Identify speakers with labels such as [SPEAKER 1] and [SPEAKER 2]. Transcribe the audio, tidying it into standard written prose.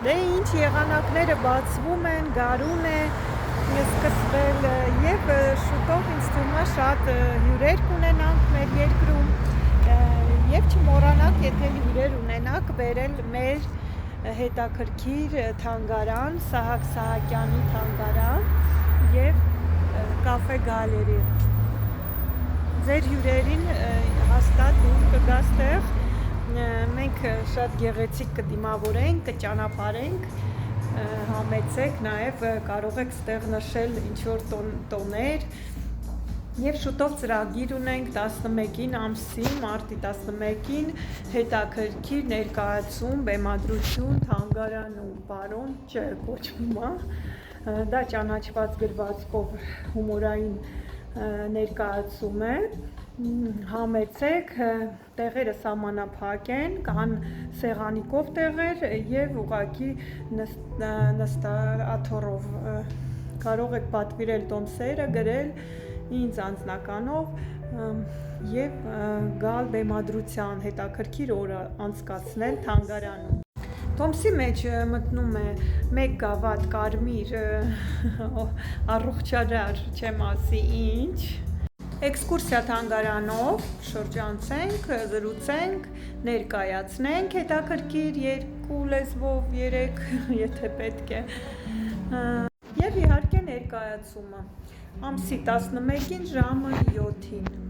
[SPEAKER 1] Դե ինչ եղանակները բացվում են, գարուն է սկսվել եւ շուտով ինձ թվում է շատ հյուրեր կունենանք մեր երկրում եւ չմոռանաք, եթե հյուրեր ունենաք, բերել մեր հետաքրքիր թանգարան, Սահակ Սահակյանի թանգարան եւ կաֆե գալերի։ Ձեր հյուրերին հաստատ դուր կգաս տեղ, մենք շատ գեղեցիկ կդիմավորենք, կճանապարհենք, համեցեք, նաև կարող եք ստեղ նշել ինչ-որ տոներ եւ շուտով ծրագիր ունենք 11-ին ամսի, մարտի 11-ին հետաքրքիր ներկայացում, բեմադրություն թանգարանում, պարոն Չ կոչվում է, դա ճանաչված գրվածքով հումորային ներկայացում է, համեցեք, տեղերը սահմանափակ են, կան սեղանիկով տեղեր եւ ուղղակի նստատորով, կարող եք պատվիրել տոմսերը, գրել ինձ անձնականով եւ գալ բեմադրության, հետաքրքիր օր անցկացնել թանգարանում։ Տոմսի մեջ մտնում է 1 գավաթ կարմիր առողջարար, չեմ ասի ինչ, էքսկուրսիա թանգարանով, շրջանցենք, զրուցենք, ներկայացնենք հետաքրքիր 2 լեզվով, 3, եթե պետք է, եւ իհարկե ներկայացումը ամսի 11-ին ժամը 7-ին։